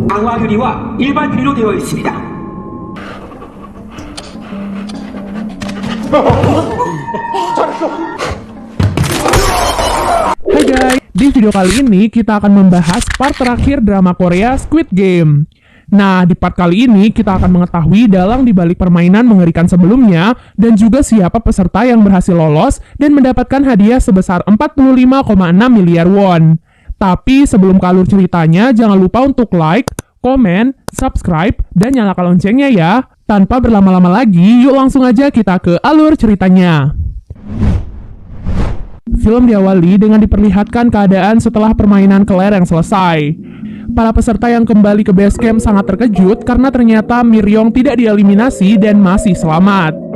강화 유리와 일반 유리로 되어 있습니다. Hai guys, di video kali ini kita akan membahas part terakhir drama Korea Squid Game. Nah, di part kali ini kita akan mengetahui dalang dibalik permainan mengerikan sebelumnya dan juga siapa peserta yang berhasil lolos dan mendapatkan hadiah sebesar 45,6 miliar won. Tapi sebelum ke alur ceritanya, jangan lupa untuk like, komen, subscribe, dan nyalakan loncengnya ya. Tanpa berlama-lama lagi, yuk langsung aja kita ke alur ceritanya. Film diawali dengan diperlihatkan keadaan setelah permainan kelereng selesai. Para peserta yang kembali ke base camp sangat terkejut karena ternyata Miryong tidak dieliminasi dan masih selamat.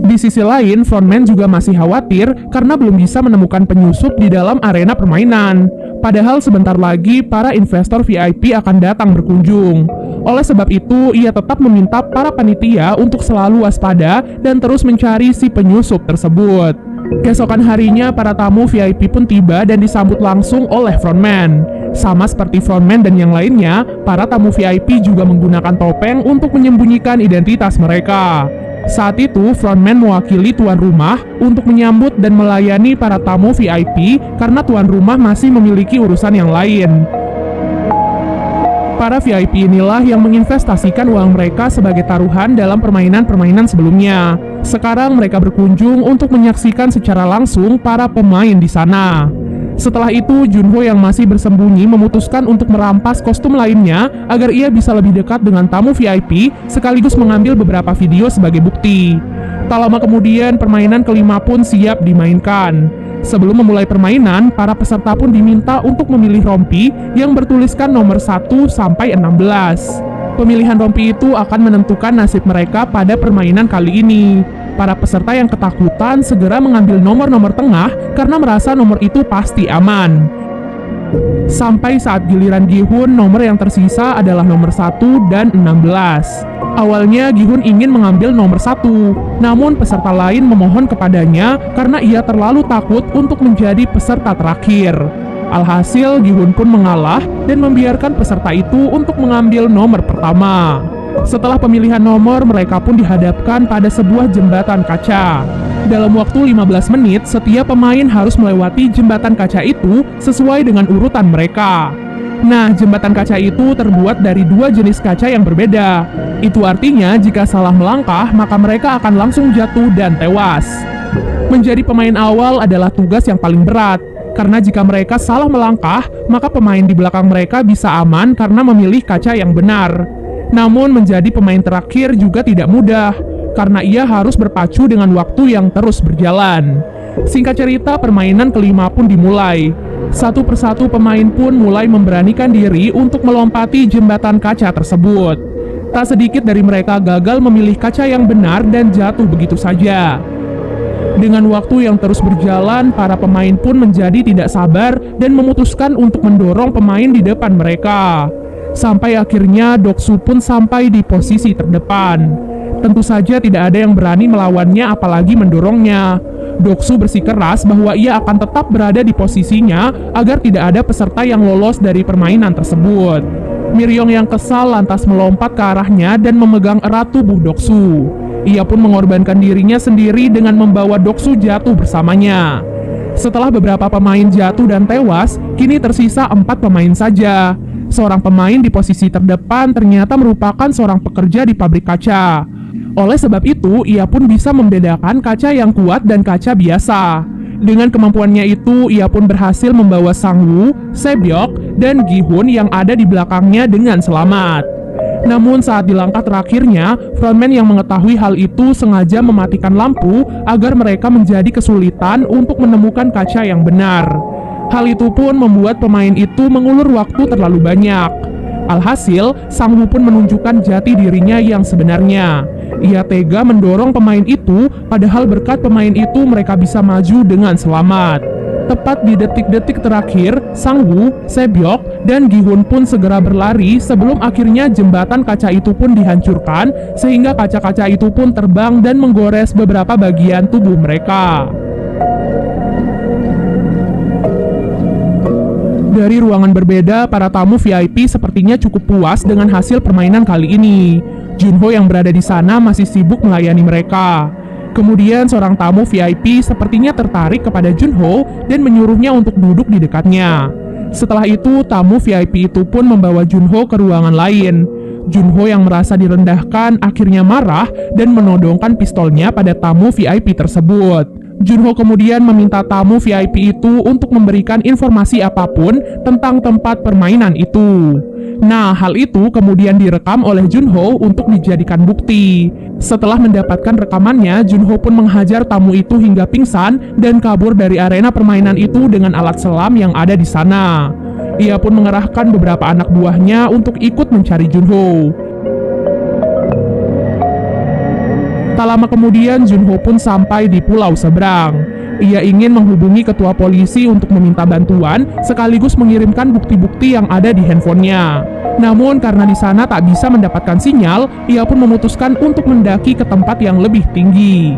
Di sisi lain, frontman juga masih khawatir karena belum bisa menemukan penyusup di dalam arena permainan. Padahal sebentar lagi para investor VIP akan datang berkunjung. Oleh sebab itu, ia tetap meminta para panitia untuk selalu waspada dan terus mencari si penyusup tersebut. Keesokan harinya, para tamu VIP pun tiba dan disambut langsung oleh frontman. Sama seperti frontman dan yang lainnya, para tamu VIP juga menggunakan topeng untuk menyembunyikan identitas mereka. Saat itu, frontman mewakili tuan rumah untuk menyambut dan melayani para tamu VIP karena tuan rumah masih memiliki urusan yang lain. Para VIP inilah yang menginvestasikan uang mereka sebagai taruhan dalam permainan-permainan sebelumnya. Sekarang mereka berkunjung untuk menyaksikan secara langsung para pemain di sana. Setelah itu, Junho yang masih bersembunyi memutuskan untuk merampas kostum lainnya agar ia bisa lebih dekat dengan tamu VIP sekaligus mengambil beberapa video sebagai bukti. Tak lama kemudian, permainan kelima pun siap dimainkan. Sebelum memulai permainan, para peserta pun diminta untuk memilih rompi yang bertuliskan nomor 1 sampai 16. Pemilihan rompi itu akan menentukan nasib mereka pada permainan kali ini. Para peserta yang ketakutan segera mengambil nomor-nomor tengah karena merasa nomor itu pasti aman. Sampai saat giliran Gi-hun, nomor yang tersisa adalah nomor 1 dan 16. Awalnya Gi-hun ingin mengambil nomor 1, namun peserta lain memohon kepadanya karena ia terlalu takut untuk menjadi peserta terakhir. Alhasil Gi-hun pun mengalah dan membiarkan peserta itu untuk mengambil nomor pertama. Setelah pemilihan nomor, mereka pun dihadapkan pada sebuah jembatan kaca. Dalam waktu 15 menit, setiap pemain harus melewati jembatan kaca itu sesuai dengan urutan mereka. Nah, jembatan kaca itu terbuat dari dua jenis kaca yang berbeda. Itu artinya jika salah melangkah, maka mereka akan langsung jatuh dan tewas. Menjadi pemain awal adalah tugas yang paling berat. Karena jika mereka salah melangkah, maka pemain di belakang mereka bisa aman karena memilih kaca yang benar. Namun menjadi pemain terakhir juga tidak mudah, karena ia harus berpacu dengan waktu yang terus berjalan. Singkat cerita, permainan kelima pun dimulai. Satu persatu pemain pun mulai memberanikan diri untuk melompati jembatan kaca tersebut. Tak sedikit dari mereka gagal memilih kaca yang benar dan jatuh begitu saja. Dengan waktu yang terus berjalan, para pemain pun menjadi tidak sabar dan memutuskan untuk mendorong pemain di depan mereka. Sampai akhirnya Doksu pun sampai di posisi terdepan. Tentu saja tidak ada yang berani melawannya apalagi mendorongnya. Doksu bersikeras bahwa ia akan tetap berada di posisinya agar tidak ada peserta yang lolos dari permainan tersebut. Miryong yang kesal lantas melompat ke arahnya dan memegang erat tubuh Doksu. Ia pun mengorbankan dirinya sendiri dengan membawa Doksu jatuh bersamanya. Setelah beberapa pemain jatuh dan tewas, kini tersisa 4 pemain saja. Seorang pemain di posisi terdepan ternyata merupakan seorang pekerja di pabrik kaca. Oleh sebab itu, ia pun bisa membedakan kaca yang kuat dan kaca biasa. Dengan kemampuannya itu, ia pun berhasil membawa Sang-woo, Sebyok, dan Gi-hun yang ada di belakangnya dengan selamat. Namun saat di langkah terakhirnya, frontman yang mengetahui hal itu sengaja mematikan lampu agar mereka menjadi kesulitan untuk menemukan kaca yang benar. Hal itu pun membuat pemain itu mengulur waktu terlalu banyak. Alhasil, Sang-woo pun menunjukkan jati dirinya yang sebenarnya. Ia tega mendorong pemain itu, padahal berkat pemain itu mereka bisa maju dengan selamat. Tepat di detik-detik terakhir, Sang-woo, Sebyok, dan Gi-hun pun segera berlari sebelum akhirnya jembatan kaca itu pun dihancurkan sehingga kaca-kaca itu pun terbang dan menggores beberapa bagian tubuh mereka. Dari ruangan berbeda, para tamu VIP sepertinya cukup puas dengan hasil permainan kali ini. Junho yang berada di sana masih sibuk melayani mereka. Kemudian seorang tamu VIP sepertinya tertarik kepada Junho dan menyuruhnya untuk duduk di dekatnya. Setelah itu, tamu VIP itu pun membawa Junho ke ruangan lain. Junho yang merasa direndahkan akhirnya marah dan menodongkan pistolnya pada tamu VIP tersebut. Junho kemudian meminta tamu VIP itu untuk memberikan informasi apapun tentang tempat permainan itu. Nah, hal itu kemudian direkam oleh Junho untuk dijadikan bukti. Setelah mendapatkan rekamannya, Junho pun menghajar tamu itu hingga pingsan dan kabur dari arena permainan itu dengan alat selam yang ada di sana. Ia pun mengerahkan beberapa anak buahnya untuk ikut mencari Junho. Tak lama kemudian, Junho pun sampai di pulau seberang. Ia ingin menghubungi ketua polisi untuk meminta bantuan, sekaligus mengirimkan bukti-bukti yang ada di handphonenya. Namun karena di sana tak bisa mendapatkan sinyal, ia pun memutuskan untuk mendaki ke tempat yang lebih tinggi.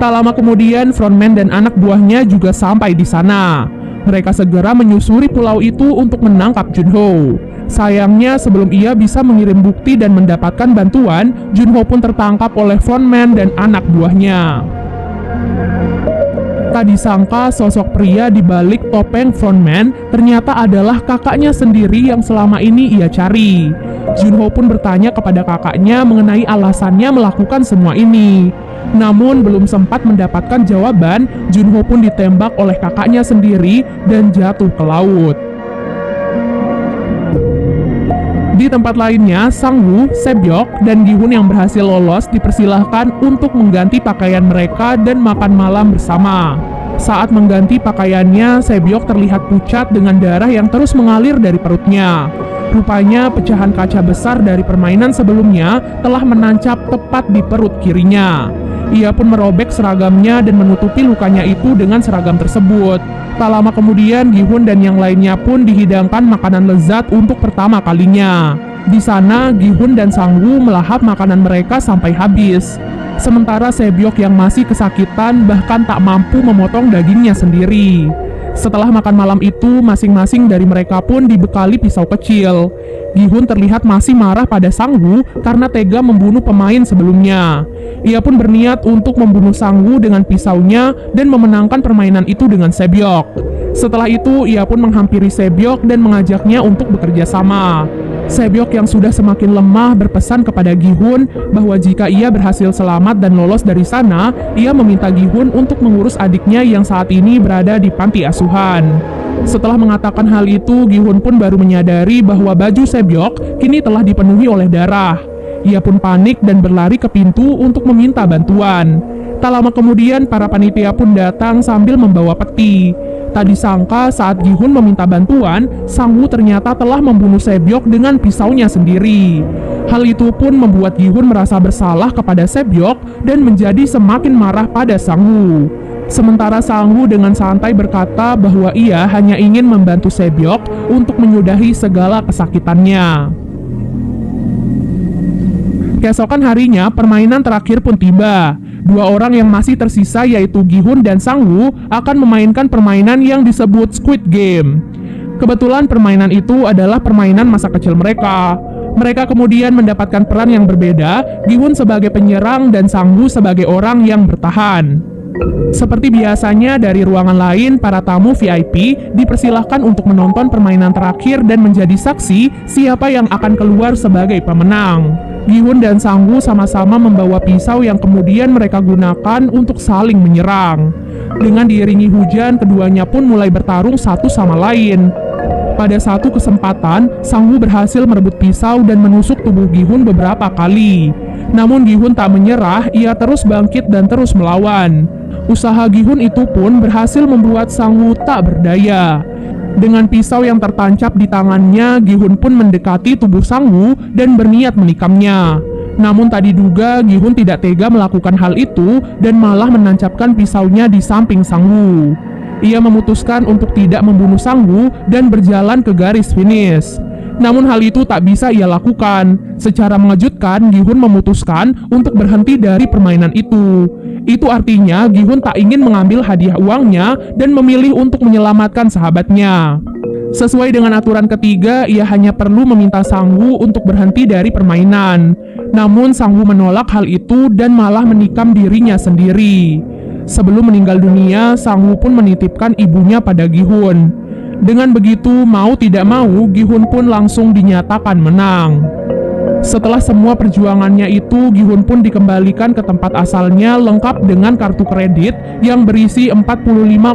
Tak lama kemudian, frontman dan anak buahnya juga sampai di sana. Mereka segera menyusuri pulau itu untuk menangkap Junho. Sayangnya, sebelum ia bisa mengirim bukti dan mendapatkan bantuan, Junho pun tertangkap oleh frontman dan anak buahnya. Tak disangka, sosok pria di balik topeng frontman ternyata adalah kakaknya sendiri yang selama ini ia cari. Junho pun bertanya kepada kakaknya mengenai alasannya melakukan semua ini. Namun belum sempat mendapatkan jawaban, Junho pun ditembak oleh kakaknya sendiri dan jatuh ke laut. Di tempat lainnya, Sang-woo, Sebyok, dan Gi-hun yang berhasil lolos dipersilahkan untuk mengganti pakaian mereka dan makan malam bersama. Saat mengganti pakaiannya, Sebyok terlihat pucat dengan darah yang terus mengalir dari perutnya. Rupanya pecahan kaca besar dari permainan sebelumnya telah menancap tepat di perut kirinya. Ia pun merobek seragamnya dan menutupi lukanya itu dengan seragam tersebut. Tak lama kemudian, Gi-hun dan yang lainnya pun dihidangkan makanan lezat untuk pertama kalinya. Di sana, Gi-hun dan Sang-woo melahap makanan mereka sampai habis. Sementara Sebyok yang masih kesakitan bahkan tak mampu memotong dagingnya sendiri. Setelah makan malam itu, masing-masing dari mereka pun dibekali pisau kecil. Gi-hun terlihat masih marah pada Sang-woo karena tega membunuh pemain sebelumnya. Ia pun berniat untuk membunuh Sang-woo dengan pisaunya dan memenangkan permainan itu dengan Sebyok. Setelah itu, ia pun menghampiri Sebyok dan mengajaknya untuk bekerja sama. Sebyok yang sudah semakin lemah berpesan kepada Gi-hun bahwa jika ia berhasil selamat dan lolos dari sana, ia meminta Gi-hun untuk mengurus adiknya yang saat ini berada di panti asuhan. Setelah mengatakan hal itu, Gi-hun pun baru menyadari bahwa baju Sebyok kini telah dipenuhi oleh darah. Ia pun panik dan berlari ke pintu untuk meminta bantuan. Tak lama kemudian, para panitia pun datang sambil membawa peti. Tak disangka saat Gi-hun meminta bantuan, Sang-woo ternyata telah membunuh Sebyok dengan pisaunya sendiri. Hal itu pun membuat Gi-hun merasa bersalah kepada Sebyok dan menjadi semakin marah pada Sang-woo. Sementara Sang-woo dengan santai berkata bahwa ia hanya ingin membantu Sebyok untuk menyudahi segala kesakitannya. Keesokan harinya, permainan terakhir pun tiba. Dua orang yang masih tersisa yaitu Gi-hun dan Sang-woo akan memainkan permainan yang disebut Squid Game. Kebetulan permainan itu adalah permainan masa kecil mereka. Mereka kemudian mendapatkan peran yang berbeda, Gi-hun sebagai penyerang dan Sang-woo sebagai orang yang bertahan. Seperti biasanya, dari ruangan lain, para tamu VIP dipersilahkan untuk menonton permainan terakhir dan menjadi saksi siapa yang akan keluar sebagai pemenang. Gi-hun dan Sang-woo sama-sama membawa pisau yang kemudian mereka gunakan untuk saling menyerang. Dengan diiringi hujan, keduanya pun mulai bertarung satu sama lain. Pada satu kesempatan, Sang-woo berhasil merebut pisau dan menusuk tubuh Gi-hun beberapa kali. Namun Gi-hun tak menyerah, ia terus bangkit dan terus melawan. Usaha Gi-hun itu pun berhasil membuat Sang-woo tak berdaya. Dengan pisau yang tertancap di tangannya, Gi-hun pun mendekati tubuh Sang-woo dan berniat menikamnya. Namun tak diduga, Gi-hun tidak tega melakukan hal itu dan malah menancapkan pisaunya di samping Sang-woo. Ia memutuskan untuk tidak membunuh Sang-woo dan berjalan ke garis finish. Namun hal itu tak bisa ia lakukan. Secara mengejutkan, Gi-hun memutuskan untuk berhenti dari permainan itu. Itu artinya Gi-hun tak ingin mengambil hadiah uangnya dan memilih untuk menyelamatkan sahabatnya. Sesuai dengan aturan ketiga, ia hanya perlu meminta Sang-woo untuk berhenti dari permainan. Namun Sang-woo menolak hal itu dan malah menikam dirinya sendiri. Sebelum meninggal dunia, Sang-woo pun menitipkan ibunya pada Gi-hun. Dengan begitu, mau tidak mau, Gi-hun pun langsung dinyatakan menang. Setelah semua perjuangannya itu, Gi-hun pun dikembalikan ke tempat asalnya lengkap dengan kartu kredit yang berisi 45,6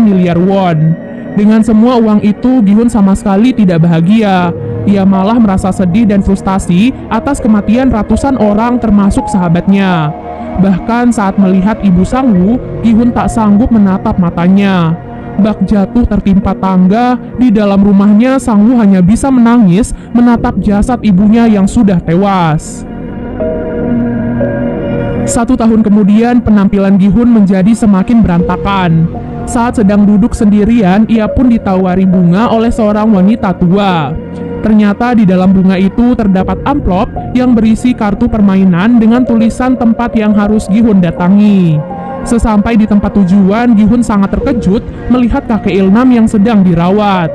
miliar won. Dengan semua uang itu, Gi-hun sama sekali tidak bahagia. Ia malah merasa sedih dan frustasi atas kematian ratusan orang termasuk sahabatnya. Bahkan saat melihat ibu Sang-woo, Gi-hun tak sanggup menatap matanya. Bak jatuh tertimpa tangga, di dalam rumahnya Sang-woo hanya bisa menangis menatap jasad ibunya yang sudah tewas. 1 tahun kemudian, penampilan Gi-hun menjadi semakin berantakan. Saat sedang duduk sendirian, ia pun ditawari bunga oleh seorang wanita tua. Ternyata di dalam bunga itu terdapat amplop yang berisi kartu permainan dengan tulisan tempat yang harus Gi-hun datangi. Sesampai di tempat tujuan, Gi-hun sangat terkejut melihat kakek Ilnam yang sedang dirawat.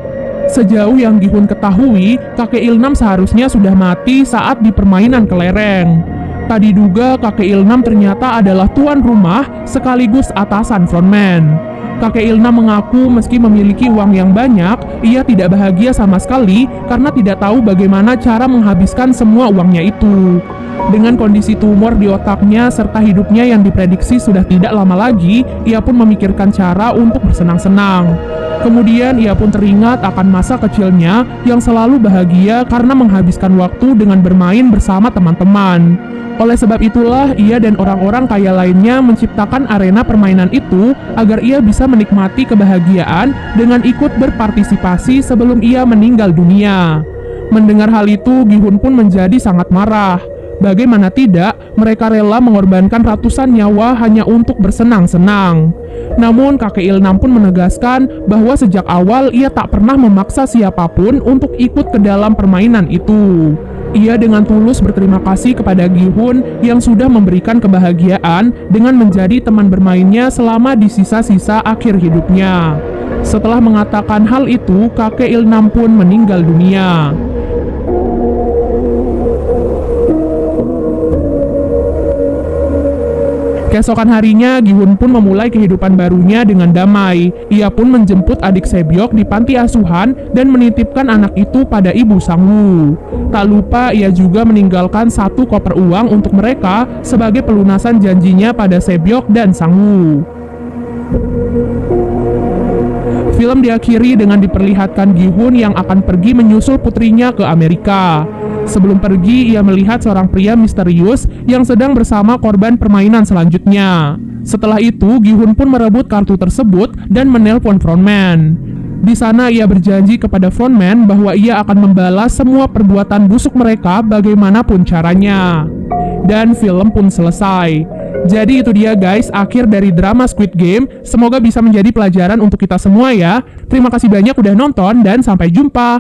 Sejauh yang Gi-hun ketahui, kakek Ilnam seharusnya sudah mati saat di permainan kelereng. Tak diduga kakek Ilnam ternyata adalah tuan rumah sekaligus atasan frontman. Kakek Ilnam mengaku meski memiliki uang yang banyak, ia tidak bahagia sama sekali karena tidak tahu bagaimana cara menghabiskan semua uangnya itu. Dengan kondisi tumor di otaknya serta hidupnya yang diprediksi sudah tidak lama lagi, ia pun memikirkan cara untuk bersenang-senang. Kemudian ia pun teringat akan masa kecilnya yang selalu bahagia karena menghabiskan waktu dengan bermain bersama teman-teman. Oleh sebab itulah, ia dan orang-orang kaya lainnya menciptakan arena permainan itu agar ia bisa menikmati kebahagiaan dengan ikut berpartisipasi sebelum ia meninggal dunia. Mendengar hal itu, Gi-hun pun menjadi sangat marah. Bagaimana tidak, mereka rela mengorbankan ratusan nyawa hanya untuk bersenang-senang. Namun kakek Ilnam pun menegaskan bahwa sejak awal ia tak pernah memaksa siapapun untuk ikut ke dalam permainan itu. Ia dengan tulus berterima kasih kepada Gi-hun yang sudah memberikan kebahagiaan dengan menjadi teman bermainnya selama di sisa-sisa akhir hidupnya. Setelah mengatakan hal itu, kakek Ilnam pun meninggal dunia. Keesokan harinya, Gi-hun pun memulai kehidupan barunya dengan damai. Ia pun menjemput adik Sebyok di panti asuhan dan menitipkan anak itu pada ibu Sang-woo. Tak lupa, ia juga meninggalkan 1 koper uang untuk mereka sebagai pelunasan janjinya pada Sebyok dan Sang-woo. Film diakhiri dengan diperlihatkan Gi-hun yang akan pergi menyusul putrinya ke Amerika. Sebelum pergi, ia melihat seorang pria misterius yang sedang bersama korban permainan selanjutnya. Setelah itu, Gi-hun pun merebut kartu tersebut dan menelpon frontman. Di sana ia berjanji kepada frontman bahwa ia akan membalas semua perbuatan busuk mereka bagaimanapun caranya. Dan film pun selesai. Jadi itu dia guys, akhir dari drama Squid Game. Semoga bisa menjadi pelajaran untuk kita semua ya. Terima kasih banyak udah nonton dan sampai jumpa.